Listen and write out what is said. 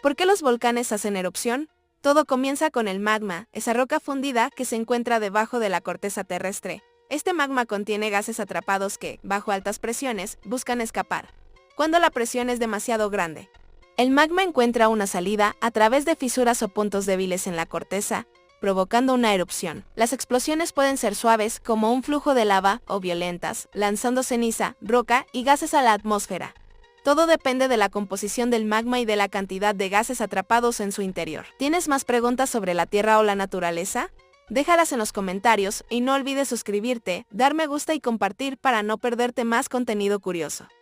¿Por qué los volcanes hacen erupción? Todo comienza con el magma, esa roca fundida que se encuentra debajo de la corteza terrestre. Este magma contiene gases atrapados que, bajo altas presiones, buscan escapar. Cuando la presión es demasiado grande, el magma encuentra una salida a través de fisuras o puntos débiles en la corteza, provocando una erupción. Las explosiones pueden ser suaves, como un flujo de lava, o violentas, lanzando ceniza, roca y gases a la atmósfera. Todo depende de la composición del magma y de la cantidad de gases atrapados en su interior. ¿Tienes más preguntas sobre la Tierra o la naturaleza? Déjalas en los comentarios y no olvides suscribirte, dar me gusta y compartir para no perderte más contenido curioso.